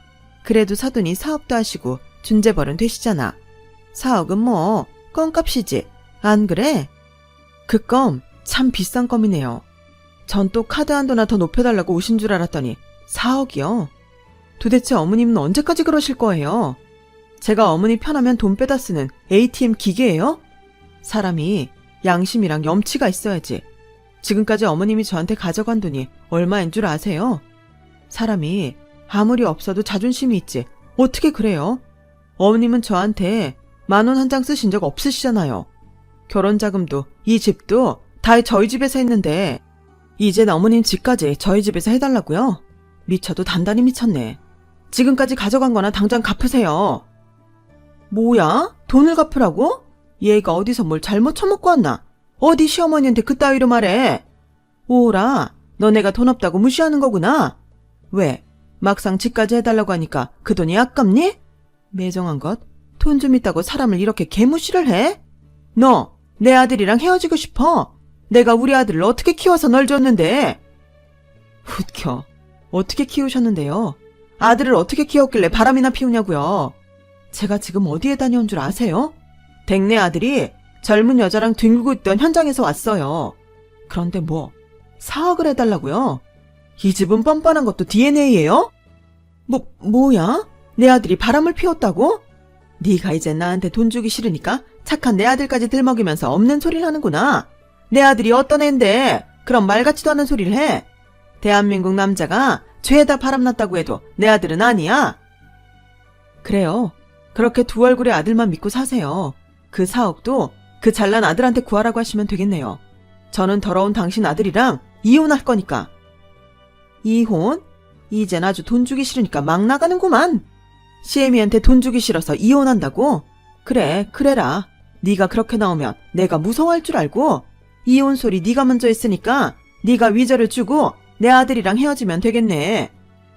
그래도 사돈이 사업도 하시고 준재벌은 되시잖아. 4억은 뭐 껌값이지. 안 그래? 그 껌 참 비싼 껌이네요. 전 또 카드 한도나 더 높여달라고 오신 줄 알았더니 4억이요? 도대체 어머님은 언제까지 그러실 거예요? 제가 어머니 편하면 돈 빼다 쓰는 ATM 기계예요? 사람이 양심이랑 염치가 있어야지. 지금까지 어머님이 저한테 가져간 돈이 얼마인 줄 아세요? 사람이 아무리 없어도 자존심이 있지. 어떻게 그래요? 어머님은 저한테 10,000원 한 장 쓰신 적 없으시잖아요. 결혼자금도 이 집도 다 저희 집에서 했는데 이젠 어머님 집까지 저희 집에서 해달라고요? 미쳐도 단단히 미쳤네. 지금까지 가져간 거나 당장 갚으세요. 뭐야? 돈을 갚으라고? 얘가 어디서 뭘 잘못 처먹고 왔나? 어디 시어머니한테 그따위로 말해? 오라, 너네가 돈 없다고 무시하는 거구나. 왜? 막상 집까지 해달라고 하니까 그 돈이 아깝니? 매정한 것, 돈 좀 있다고 사람을 이렇게 개무시를 해? 너, 내 아들이랑 헤어지고 싶어? 내가 우리 아들을 어떻게 키워서 널 줬는데? 웃겨. 어떻게 키우셨는데요? 아들을 어떻게 키웠길래 바람이나 피우냐고요? 제가 지금 어디에 다녀온 줄 아세요? 댁내 아들이 젊은 여자랑 뒹굴고 있던 현장에서 왔어요. 그런데 뭐 사학을 해달라고요? 이 집은 뻔뻔한 것도 DNA예요? 뭐야? 내 아들이 바람을 피웠다고? 네가 이제 나한테 돈 주기 싫으니까 착한 내 아들까지 들먹이면서 없는 소리를 하는구나. 내 아들이 어떤 앤데 그런 말 같지도 않은 소리를 해. 대한민국 남자가 죄다 바람났다고 해도 내 아들은 아니야. 그래요. 그렇게 두 얼굴의 아들만 믿고 사세요. 그 4억도 그 잘난 아들한테 구하라고 하시면 되겠네요. 저는 더러운 당신 아들이랑 이혼할 거니까. 이혼? 이젠 아주 돈 주기 싫으니까 막 나가는구만. 시애미한테 돈 주기 싫어서 이혼한다고? 그래, 그래라. 네가 그렇게 나오면 내가 무서워할 줄 알고 이혼 소리 네가 먼저 했으니까 네가 위자료 주고 내 아들이랑 헤어지면 되겠네.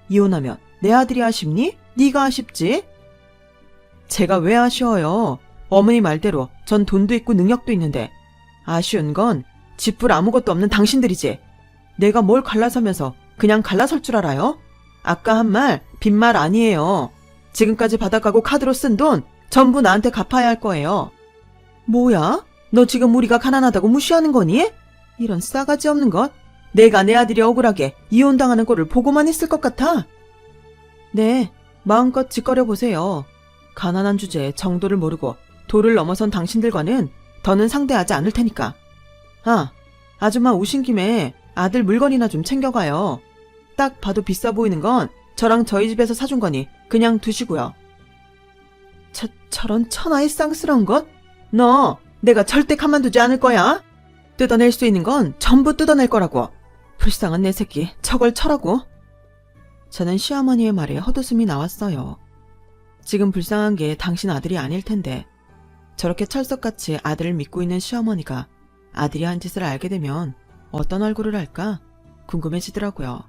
이혼하면 내 아들이 아쉽니? 네가 아쉽지? 제가 왜 아쉬워요? 어머니 말대로 전 돈도 있고 능력도 있는데 아쉬운 건 집불 아무것도 없는 당신들이지. 내가 뭘 갈라서면서 그냥 갈라설 줄 알아요? 아까 한 말 빈말 아니에요. 지금까지 받아가고 카드로 쓴 돈 전부 나한테 갚아야 할 거예요. 뭐야? 너 지금 우리가 가난하다고 무시하는 거니? 이런 싸가지 없는 것. 내가 내 아들이 억울하게 이혼당하는 꼴을 보고만 있을 것 같아? 네, 마음껏 짓거려 보세요. 가난한 주제에 정도를 모르고 도를 넘어선 당신들과는 더는 상대하지 않을 테니까. 아, 아줌마 오신 김에 아들 물건이나 좀 챙겨가요. 딱 봐도 비싸 보이는 건 저랑 저희 집에서 사준 거니 그냥 두시고요. 저런 천하의 쌍스러운 것? 너 내가 절대 가만두지 않을 거야. 뜯어낼 수 있는 건 전부 뜯어낼 거라고. 불쌍한 내 새끼 저걸 쳐라고. 저는 시어머니의 말에 헛웃음이 나왔어요. 지금 불쌍한 게 당신 아들이 아닐 텐데 저렇게 철석같이 아들을 믿고 있는 시어머니가 아들이 한 짓을 알게 되면 어떤 얼굴을 할까 궁금해지더라고요.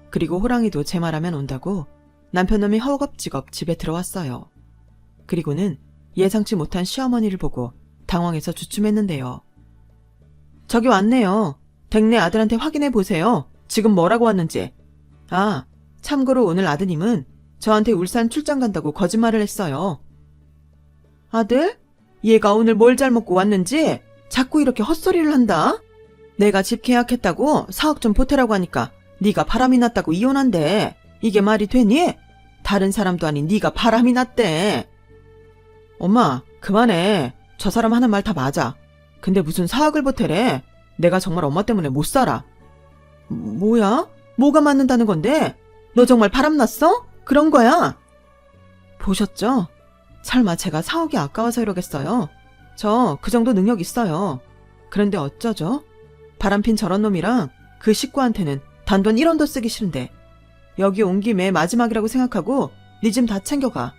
그리고 호랑이도 제 말하면 온다고 남편놈이 허겁지겁 집에 들어왔어요. 그리고는 예상치 못한 시어머니를 보고 당황해서 주춤했는데요. 저기 왔네요. 댁내 아들한테 확인해 보세요. 지금 뭐라고 왔는지. 아, 참고로 오늘 아드님은 저한테 울산 출장 간다고 거짓말을 했어요. 아들? 얘가 오늘 뭘 잘 먹고 왔는지 자꾸 이렇게 헛소리를 한다? 내가 집 계약했다고 4억 좀 보태라고 하니까 네가 바람이 났다고 이혼한대. 이게 말이 되니? 다른 사람도 아닌 네가 바람이 났대. 엄마, 그만해. 저 사람 하는 말 다 맞아. 근데 무슨 4억을 보태래? 내가 정말 엄마 때문에 못 살아. 뭐야? 뭐가 맞는다는 건데? 너 정말 바람났어? 그런 거야? 보셨죠? 설마 제가 4억이 아까워서 이러겠어요? 저 그 정도 능력 있어요. 그런데 어쩌죠? 바람핀 저런 놈이랑 그 식구한테는 단돈 1원도 쓰기 싫은데 여기 온 김에 마지막이라고 생각하고 네 짐 다 챙겨가.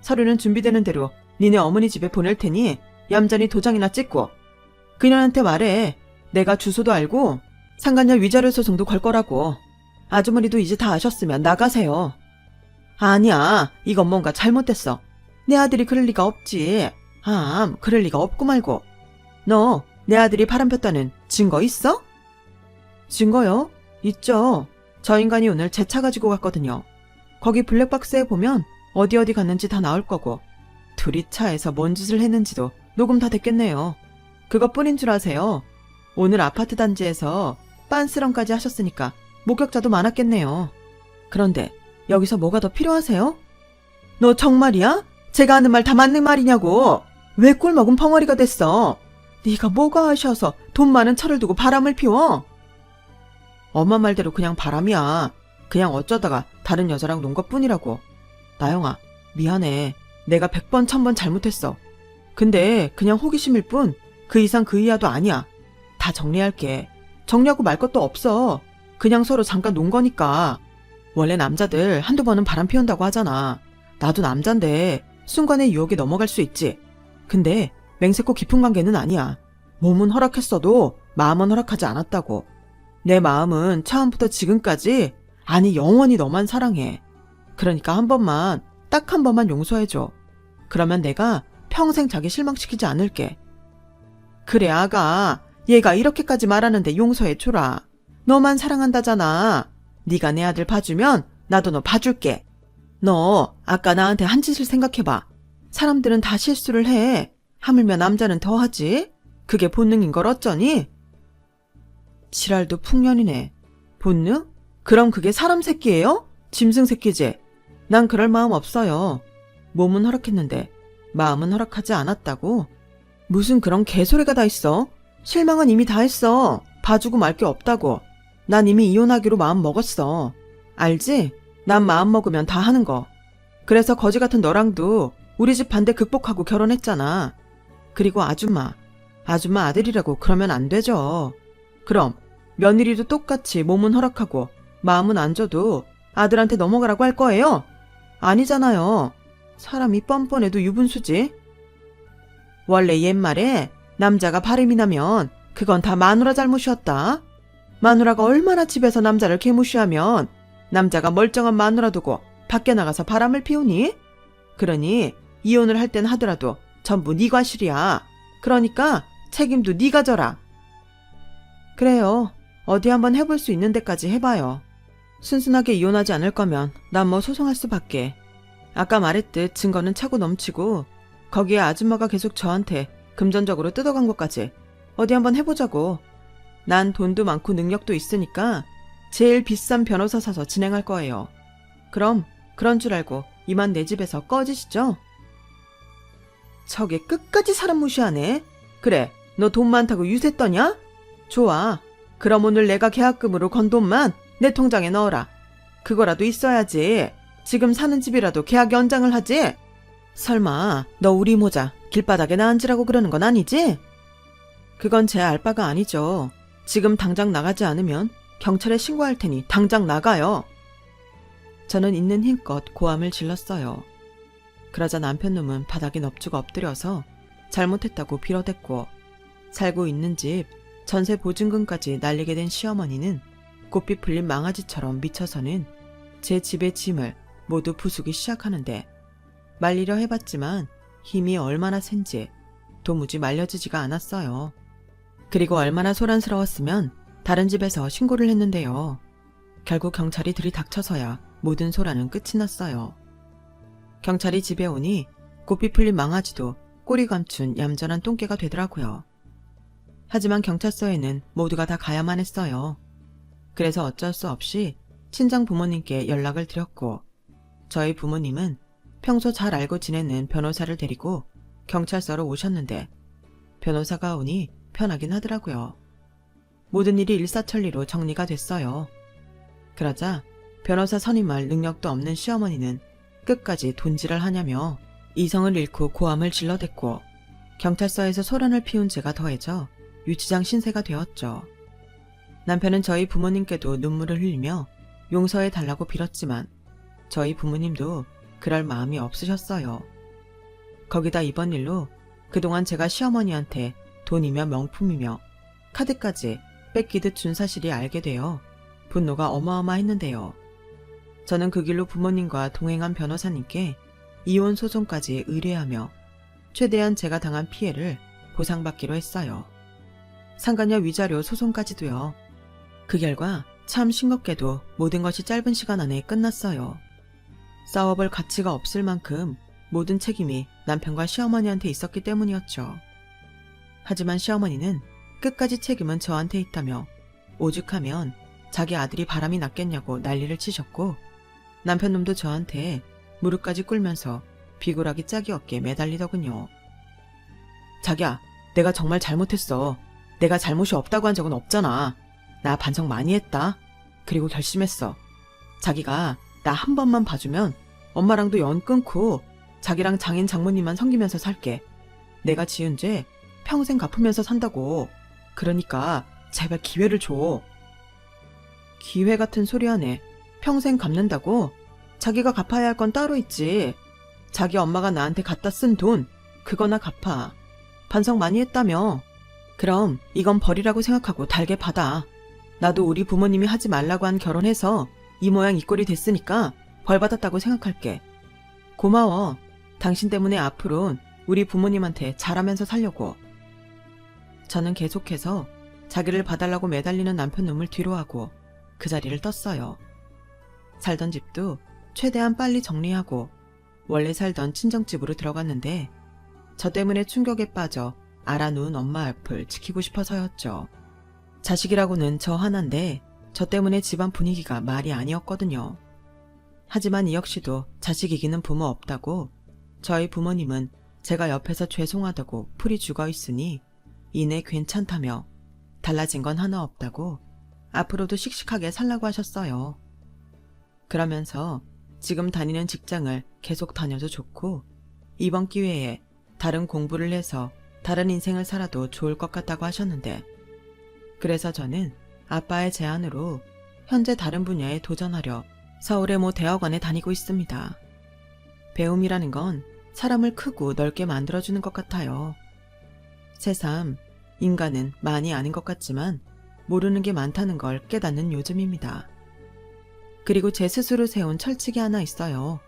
서류는 준비되는 대로 니네 어머니 집에 보낼 테니 얌전히 도장이나 찍고 그년한테 말해. 내가 주소도 알고 상간녀 위자료 소송도 걸 거라고. 아주머니도 이제 다 아셨으면 나가세요. 아니야, 이건 뭔가 잘못됐어. 내 아들이 그럴 리가 없지. 그럴 리가 없고 말고. 너 내 아들이 바람 폈다는 증거 있어? 증거요? 있죠. 저 인간이 오늘 제 차 가지고 갔거든요. 거기 블랙박스에 보면 어디 갔는지 다 나올 거고 둘이 차에서 뭔 짓을 했는지도 녹음 다 됐겠네요. 그것뿐인 줄 아세요? 오늘 아파트 단지에서 빤스런까지 하셨으니까 목격자도 많았겠네요. 그런데 여기서 뭐가 더 필요하세요? 너 정말이야? 제가 하는 말 다 맞는 말이냐고. 왜 꿀먹은 벙어리가 됐어? 네가 뭐가 하셔서 돈 많은 차를 두고 바람을 피워? 엄마 말대로 그냥 바람이야. 그냥 어쩌다가 다른 여자랑 논 것뿐이라고. 나영아, 미안해. 내가 100번 1000번 잘못했어. 근데 그냥 호기심일 뿐 그 이상 그 이하도 아니야. 다 정리할게. 정리하고 말 것도 없어. 그냥 서로 잠깐 논 거니까. 원래 남자들 한두 번은 바람 피운다고 하잖아. 나도 남잔데 순간의 유혹에 넘어갈 수 있지. 근데 맹세코 깊은 관계는 아니야. 몸은 허락했어도 마음은 허락하지 않았다고. 내 마음은 처음부터 지금까지, 아니 영원히 너만 사랑해. 그러니까 한 번만, 딱 한 번만 용서해줘. 그러면 내가 평생 자기 실망시키지 않을게. 그래 아가, 얘가 이렇게까지 말하는데 용서해줘라. 너만 사랑한다잖아. 네가 내 아들 봐주면 나도 너 봐줄게. 너 아까 나한테 한 짓을 생각해봐. 사람들은 다 실수를 해. 하물며 남자는 더 하지? 그게 본능인 걸 어쩌니? 지랄도 풍년이네. 본능? 그럼 그게 사람 새끼예요? 짐승 새끼지? 난 그럴 마음 없어요. 몸은 허락했는데 마음은 허락하지 않았다고? 무슨 그런 개소리가 다 있어? 실망은 이미 다 했어. 봐주고 말 게 없다고. 난 이미 이혼하기로 마음 먹었어. 알지? 난 마음 먹으면 다 하는 거. 그래서 거지 같은 너랑도 우리 집 반대 극복하고 결혼했잖아. 그리고 아줌마 아들이라고 그러면 안 되죠. 그럼 며느리도 똑같이 몸은 허락하고 마음은 안 줘도 아들한테 넘어가라고 할 거예요? 아니잖아요. 사람이 뻔뻔해도 유분수지. 원래 옛말에 남자가 바람이 나면 그건 다 마누라 잘못이었다. 마누라가 얼마나 집에서 남자를 개무시하면 남자가 멀쩡한 마누라 두고 밖에 나가서 바람을 피우니? 그러니 이혼을 할 땐 하더라도 전부 네 과실이야. 그러니까 책임도 네가 져라. 그래요. 어디 한번 해볼 수 있는 데까지 해봐요. 순순하게 이혼하지 않을 거면 난 뭐 소송할 수밖에. 아까 말했듯 증거는 차고 넘치고 거기에 아줌마가 계속 저한테 금전적으로 뜯어간 것까지 어디 한번 해보자고. 난 돈도 많고 능력도 있으니까 제일 비싼 변호사 사서 진행할 거예요. 그럼 그런 줄 알고 이만 내 집에서 꺼지시죠? 저게 끝까지 사람 무시하네. 그래, 너 돈 많다고 유세 떠냐? 좋아. 그럼 오늘 내가 계약금으로 건 돈만 내 통장에 넣어라. 그거라도 있어야지. 지금 사는 집이라도 계약 연장을 하지? 설마 너 우리 모자 길바닥에 나앉으라고 그러는 건 아니지? 그건 제 알바가 아니죠. 지금 당장 나가지 않으면 경찰에 신고할 테니 당장 나가요. 저는 있는 힘껏 고함을 질렀어요. 그러자 남편 놈은 바닥에 넙죽 엎드려서 잘못했다고 빌어댔고, 살고 있는 집 전세 보증금까지 날리게 된 시어머니는 곱비 풀린 망아지처럼 미쳐서는 제 집의 짐을 모두 부수기 시작하는데, 말리려 해봤지만 힘이 얼마나 센지 도무지 말려지지가 않았어요. 그리고 얼마나 소란스러웠으면 다른 집에서 신고를 했는데요. 결국 경찰이 들이닥쳐서야 모든 소란은 끝이 났어요. 경찰이 집에 오니 곱비 풀린 망아지도 꼬리 감춘 얌전한 똥개가 되더라고요. 하지만 경찰서에는 모두가 다 가야만 했어요. 그래서 어쩔 수 없이 친정 부모님께 연락을 드렸고, 저희 부모님은 평소 잘 알고 지내는 변호사를 데리고 경찰서로 오셨는데, 변호사가 오니 편하긴 하더라고요. 모든 일이 일사천리로 정리가 됐어요. 그러자 변호사 선임할 능력도 없는 시어머니는 끝까지 돈질을 하냐며 이성을 잃고 고함을 질러댔고, 경찰서에서 소란을 피운 제가 더해져 유치장 신세가 되었죠. 남편은 저희 부모님께도 눈물을 흘리며 용서해 달라고 빌었지만 저희 부모님도 그럴 마음이 없으셨어요. 거기다 이번 일로 그동안 제가 시어머니한테 돈이며 명품이며 카드까지 뺏기듯 준 사실이 알게 되어 분노가 어마어마했는데요. 저는 그 길로 부모님과 동행한 변호사님께 이혼 소송까지 의뢰하며 최대한 제가 당한 피해를 보상받기로 했어요. 상간녀 위자료 소송까지도요. 그 결과 참 싱겁게도 모든 것이 짧은 시간 안에 끝났어요. 싸워볼 가치가 없을 만큼 모든 책임이 남편과 시어머니한테 있었기 때문이었죠. 하지만 시어머니는 끝까지 책임은 저한테 있다며 오죽하면 자기 아들이 바람이 났겠냐고 난리를 치셨고, 남편놈도 저한테 무릎까지 꿇면서 비굴하기 짝이 없게 매달리더군요. 자기야, 내가 정말 잘못했어. 내가 잘못이 없다고 한 적은 없잖아. 나 반성 많이 했다. 그리고 결심했어. 자기가 나 한 번만 봐주면 엄마랑도 연 끊고 자기랑 장인 장모님만 섬기면서 살게. 내가 지은 죄 평생 갚으면서 산다고. 그러니까 제발 기회를 줘. 기회 같은 소리 하네. 평생 갚는다고? 자기가 갚아야 할 건 따로 있지. 자기 엄마가 나한테 갖다 쓴 돈, 그거나 갚아. 반성 많이 했다며. 그럼 이건 벌이라고 생각하고 달게 받아. 나도 우리 부모님이 하지 말라고 한 결혼해서 이 모양 이 꼴이 됐으니까 벌 받았다고 생각할게. 고마워. 당신 때문에 앞으론 우리 부모님한테 잘하면서 살려고. 저는 계속해서 자기를 봐달라고 매달리는 남편 놈을 뒤로하고 그 자리를 떴어요. 살던 집도 최대한 빨리 정리하고 원래 살던 친정집으로 들어갔는데, 저 때문에 충격에 빠져 알아누운 엄마 앞을 지키고 싶어서였죠. 자식이라고는 저 하나인데 저 때문에 집안 분위기가 말이 아니었거든요. 하지만 이 역시도 자식 이기는 부모 없다고, 저희 부모님은 제가 옆에서 죄송하다고 풀이 죽어 있으니 이내 괜찮다며 달라진 건 하나 없다고 앞으로도 씩씩하게 살라고 하셨어요. 그러면서 지금 다니는 직장을 계속 다녀도 좋고 이번 기회에 다른 공부를 해서 다른 인생을 살아도 좋을 것 같다고 하셨는데, 그래서 저는 아빠의 제안으로 현재 다른 분야에 도전하려 서울의 모 대학원에 다니고 있습니다. 배움이라는 건 사람을 크고 넓게 만들어주는 것 같아요. 새삼 인간은 많이 아는 것 같지만 모르는 게 많다는 걸 깨닫는 요즘입니다. 그리고 제 스스로 세운 철칙이 하나 있어요.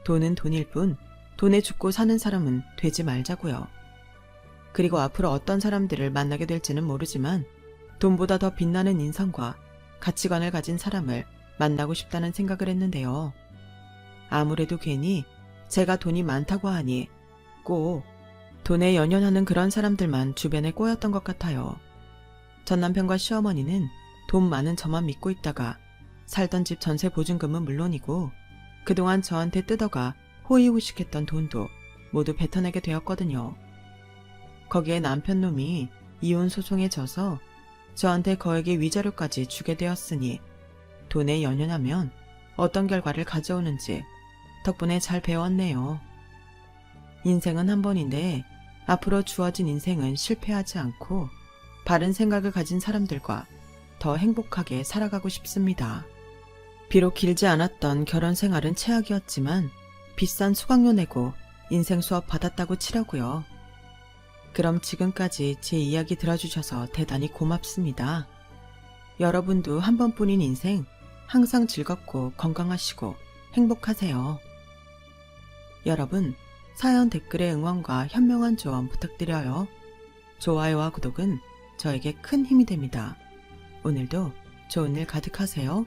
돈은 돈일 뿐 돈에 죽고 사는 사람은 되지 말자고요. 그리고 앞으로 어떤 사람들을 만나게 될지는 모르지만 돈보다 더 빛나는 인성과 가치관을 가진 사람을 만나고 싶다는 생각을 했는데요. 아무래도 괜히 제가 돈이 많다고 하니 꼭 돈에 연연하는 그런 사람들만 주변에 꼬였던 것 같아요. 전 남편과 시어머니는 돈 많은 저만 믿고 있다가 살던 집 전세 보증금은 물론이고 그동안 저한테 뜯어가 호의호식했던 돈도 모두 뱉어내게 되었거든요. 거기에 남편 놈이 이혼 소송에 져서 저한테 거액의 위자료까지 주게 되었으니 돈에 연연하면 어떤 결과를 가져오는지 덕분에 잘 배웠네요. 인생은 한 번인데 앞으로 주어진 인생은 실패하지 않고 바른 생각을 가진 사람들과 더 행복하게 살아가고 싶습니다. 비록 길지 않았던 결혼 생활은 최악이었지만 비싼 수강료 내고 인생 수업 받았다고 치려고요. 그럼 지금까지 제 이야기 들어주셔서 대단히 고맙습니다. 여러분도 한 번뿐인 인생 항상 즐겁고 건강하시고 행복하세요. 여러분, 사연 댓글의 응원과 현명한 조언 부탁드려요. 좋아요와 구독은 저에게 큰 힘이 됩니다. 오늘도 좋은 일 가득하세요.